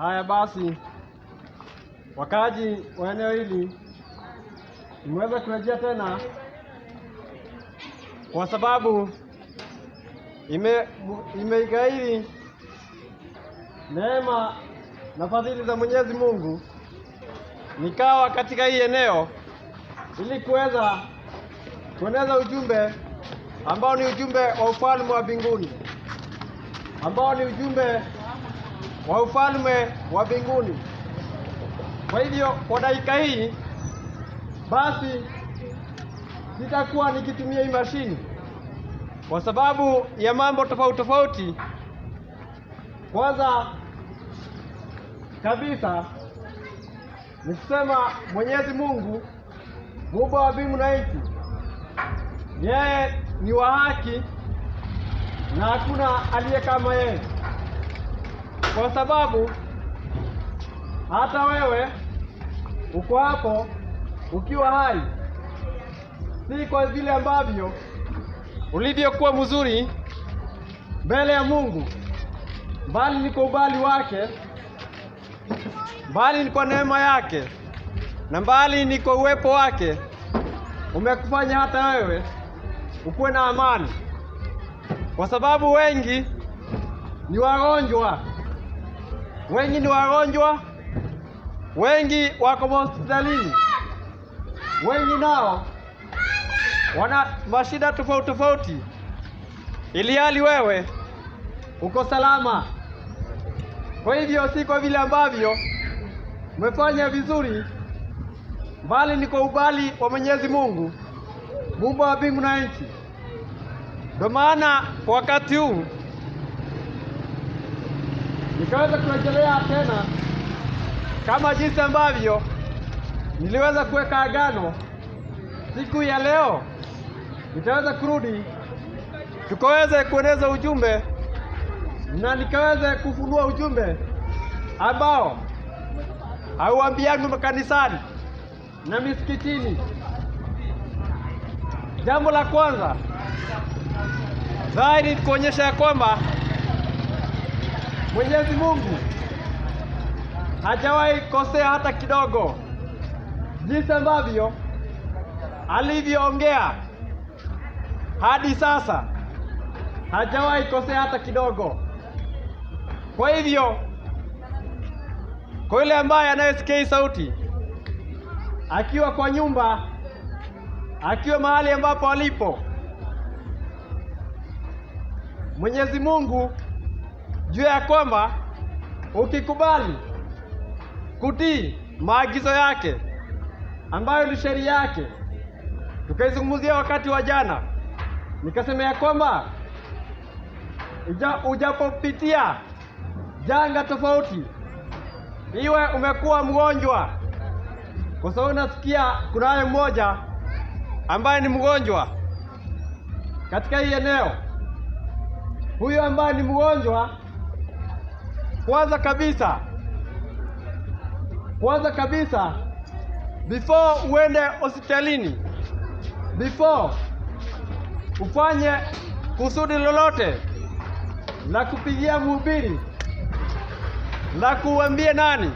Haya basi, wakaaji wa eneo hili nimeweza kurejea tena kwa sababu imeigairi neema na fadhili za Mwenyezi Mungu, nikawa katika hii eneo ili kuweza kueneza ujumbe ambao ni ujumbe wa ufalme wa mbinguni, ambao ni ujumbe wa ufalme wa mbinguni. Kwa hivyo kwa dakika hii basi sitakuwa nikitumia hii mashini kwa sababu ya mambo tofauti tofauti. Kwanza kabisa ni kusema Mwenyezi Mungu Muumba wa mbingu na nchi, yeye ni wa haki na hakuna aliye kama yeye, kwa sababu hata wewe uko hapo ukiwa hai, si kwa vile ambavyo ulivyokuwa mzuri mbele ya Mungu, bali ni kwa ubali wake, bali ni kwa neema yake, na bali ni kwa uwepo wake umekufanya hata wewe ukuwe na amani. Kwa sababu wengi ni wagonjwa, wengi wako hospitalini, wengi nao wana mashida tofauti tofauti, ili hali wewe uko salama. Kwa hivyo si kwa vile ambavyo umefanya vizuri, bali ni kwa ubali wa Mwenyezi Mungu Muumba wa mbingu na nchi. Ndio maana kwa wakati huu nikaweza kurejelea tena, kama jinsi ambavyo niliweza kuweka agano siku ya leo, nitaweza kurudi tukaweze kueneza ujumbe na nikaweze kufunua ujumbe ambao hauambiani makanisani na misikitini. Jambo la kwanza dhahiri kuonyesha ya kwamba Mwenyezi Mungu hajawahi kosea hata kidogo, jinsi ambavyo alivyoongea hadi sasa hajawahi kosea hata kidogo. Kwa hivyo kwa yule ambaye anayesikia hii sauti akiwa kwa nyumba, akiwa mahali ambapo alipo, Mwenyezi Mungu jua ya kwamba ukikubali kutii maagizo yake ambayo ni sheria yake, tukaizungumzia wakati wa jana, nikasema ya kwamba ujapopitia janga tofauti, iwe umekuwa mgonjwa, kwa sababu nasikia kunaye mmoja ambaye ni mgonjwa katika hii eneo. Huyo ambaye ni mgonjwa, kwanza kabisa before uende hospitalini, before ufanye kusudi lolote la kupigia mhubiri, la kuambia nani,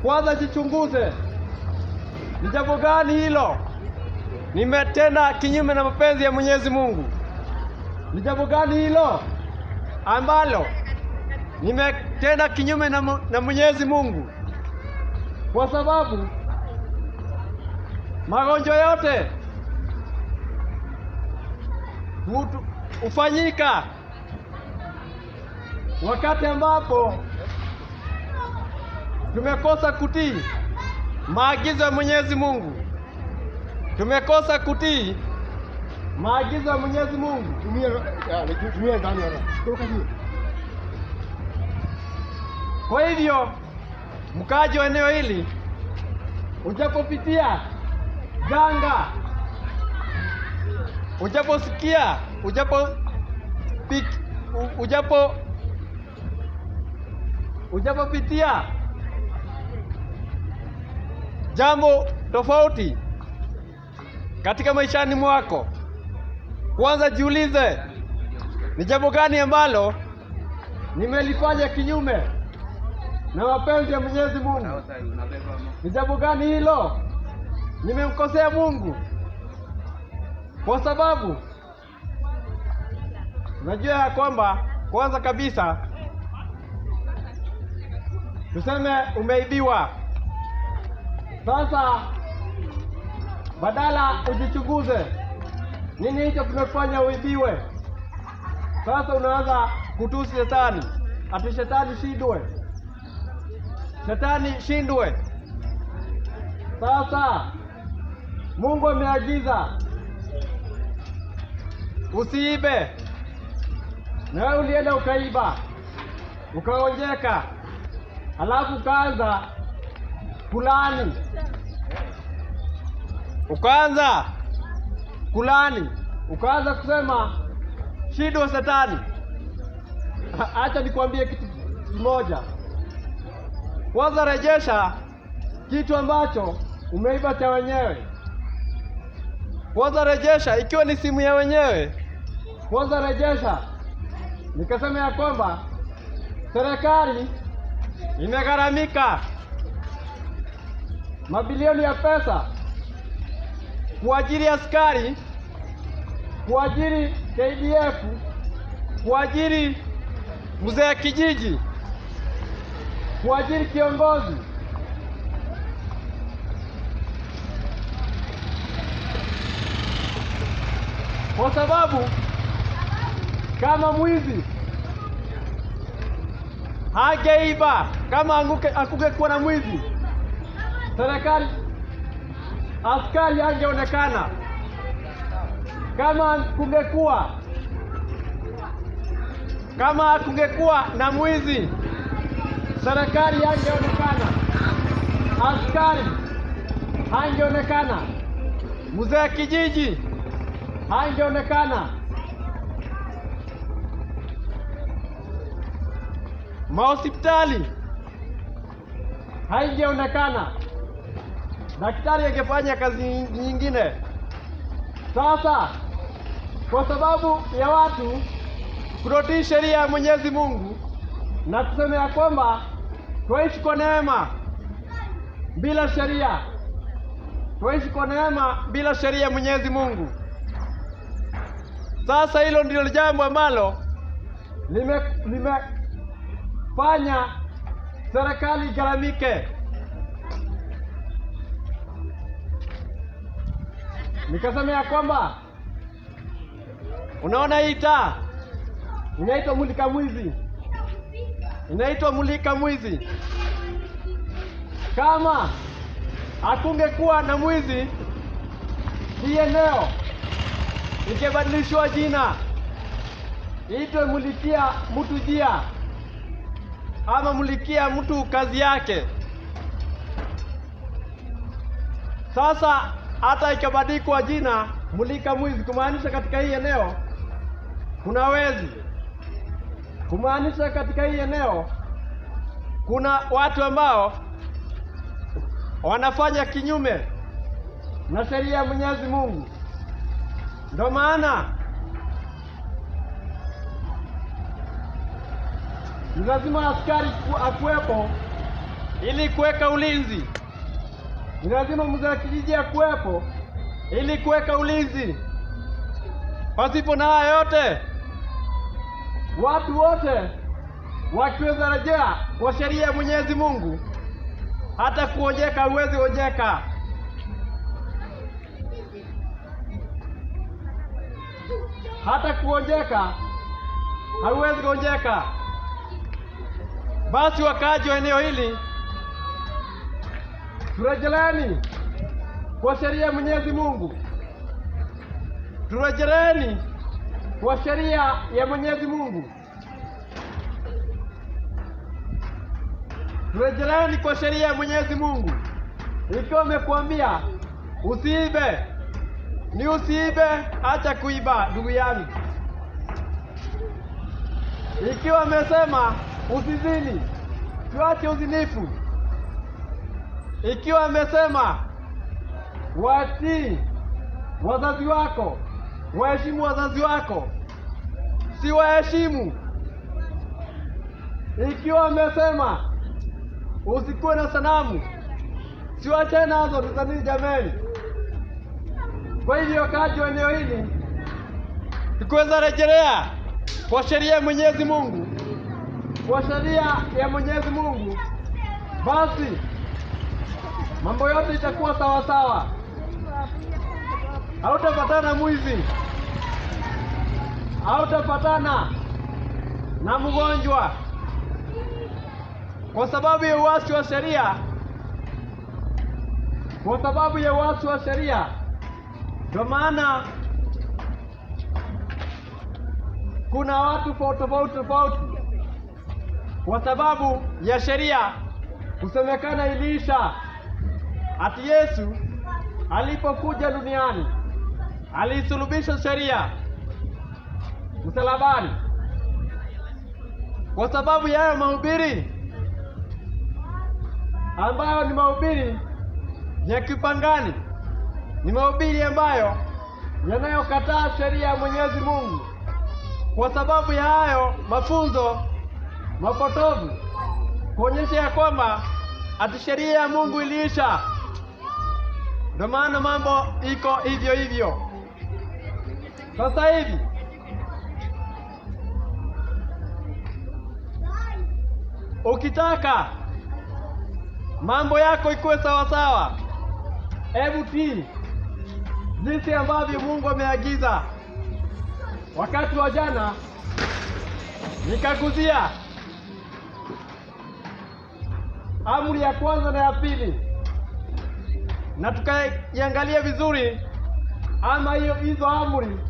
kwanza jichunguze, ni jambo gani hilo nimetenda kinyume na mapenzi ya Mwenyezi Mungu? Ni jambo gani hilo ambalo nimetenda kinyume na Mwenyezi Mungu? Kwa sababu magonjwa yote hufanyika wakati ambapo tumekosa kutii maagizo ya Mwenyezi Mungu. Tumekosa kutii maagizo ya Mwenyezi Mungu. Kwa hivyo mkaji wa eneo hili, ujapopitia janga, ujapopitia jambo tofauti katika maishani mwako, kwanza jiulize, ni jambo gani ambalo nimelifanya kinyume na mapenzi ya Mwenyezi Mungu. Ni jambo gani hilo? Nimemkosea Mungu? Kwa sababu najua ya kwamba kwanza kabisa tuseme umeibiwa. Sasa badala ujichunguze nini hicho kimefanya uibiwe, sasa unaanza kutusi shetani, ati shetani shindwe, shetani shindwe. Sasa Mungu ameagiza usiibe, na wewe ulienda ukaiba, ukaonjeka, alafu ukaanza kulani, ukaanza kusema shindwe shetani. Acha nikwambie kitu kimoja. Kwanza rejesha kitu ambacho umeiba cha wenyewe. Kwanza rejesha, ikiwa ni simu ya wenyewe, kwanza rejesha. Nikasema ya kwamba serikali imegharamika mabilioni ya pesa kuajiri askari, kuajiri KDF, kuajiri mzee kijiji, kuajiri kiongozi. Kwa sababu kama mwizi hangeiba, kama akungekuwa na mwizi, serikali, askari hangeonekana. Kama kungekuwa na mwizi, serikali hangeonekana, askari hangeonekana, mzee kijiji hangeonekana, mahospitali haingeonekana, daktari angefanya kazi nyingine. Sasa kwa sababu ya watu kutotii sheria ya Mwenyezi Mungu na kusema ya kwamba twaishi kwa neema bila sheria, twaishi kwa neema bila sheria ya Mwenyezi Mungu. Sasa hilo ndilo jambo ambalo limefanya serikali igharamike. Nikasema ya kwamba unaona hii taa inaitwa mulika mwizi, inaitwa mulika mwizi. Kama hakungekuwa na mwizi, hii eneo ingebadilishwa jina, iitwe mulikia mtu jia, ama mulikia mtu kazi yake. Sasa hata ikabadikwa jina mulika mwizi, kumaanisha katika hii eneo kuna wezi, kumaanisha katika hii eneo kuna watu ambao wanafanya kinyume na sheria ya Mwenyezi Mungu. Ndio maana ni lazima askari akuwepo ili kuweka ulinzi. Ni lazima mzee kijiji akuwepo ili kuweka ulinzi. Pasipo na haya yote, watu wote wakiweza rejea kwa sheria ya Mwenyezi Mungu, hata kuonjeka huwezi onjeka. Hata kuonjeka hauwezi kuonjeka. Basi wakaji wa eneo hili, turejeleeni kwa sheria ya Mwenyezi Mungu, turejeleeni kwa sheria ya Mwenyezi Mungu, turejeleeni kwa sheria ya Mwenyezi Mungu. Ikiwa amekuambia usiibe, ni usiibe, acha kuiba ndugu yangu. Ikiwa amesema usizini, tuache uzinifu. Ikiwa amesema watii wazazi wako, waheshimu wazazi wako, si waheshimu. Ikiwa amesema usikuwe na sanamu, siwachane nazo tuzanii jameni. Kwa hivyo kaji wa eneo hili tukiweza rejelea kwa sheria ya Mwenyezi Mungu, kwa sheria ya Mwenyezi Mungu, basi mambo yote itakuwa sawa sawa. Hautapatana mwizi, hautapatana na mgonjwa kwa sababu ya uasi wa sheria. Kwa sababu ya uasi wa sheria, ndio maana kuna watu tofauti kwa sababu ya sheria kusemekana iliisha. Ati Yesu alipokuja duniani alisulubisha sheria msalabani. Kwa sababu ya hayo mahubiri ambayo ni mahubiri ya kipangani, ni mahubiri ambayo yanayokataa sheria ya Mwenyezi Mungu. Kwa sababu ya hayo mafunzo mapotovu kuonyesha ya kwamba ati sheria ya Mungu iliisha, ndio maana mambo iko hivyo hivyo. Sasa hivi ukitaka mambo yako ikuwe sawa sawa, hebu tii jinsi ambavyo Mungu ameagiza. Wakati wa jana nikaguzia amri ya kwanza na ya pili, na tukaiangalia vizuri ama hizo amri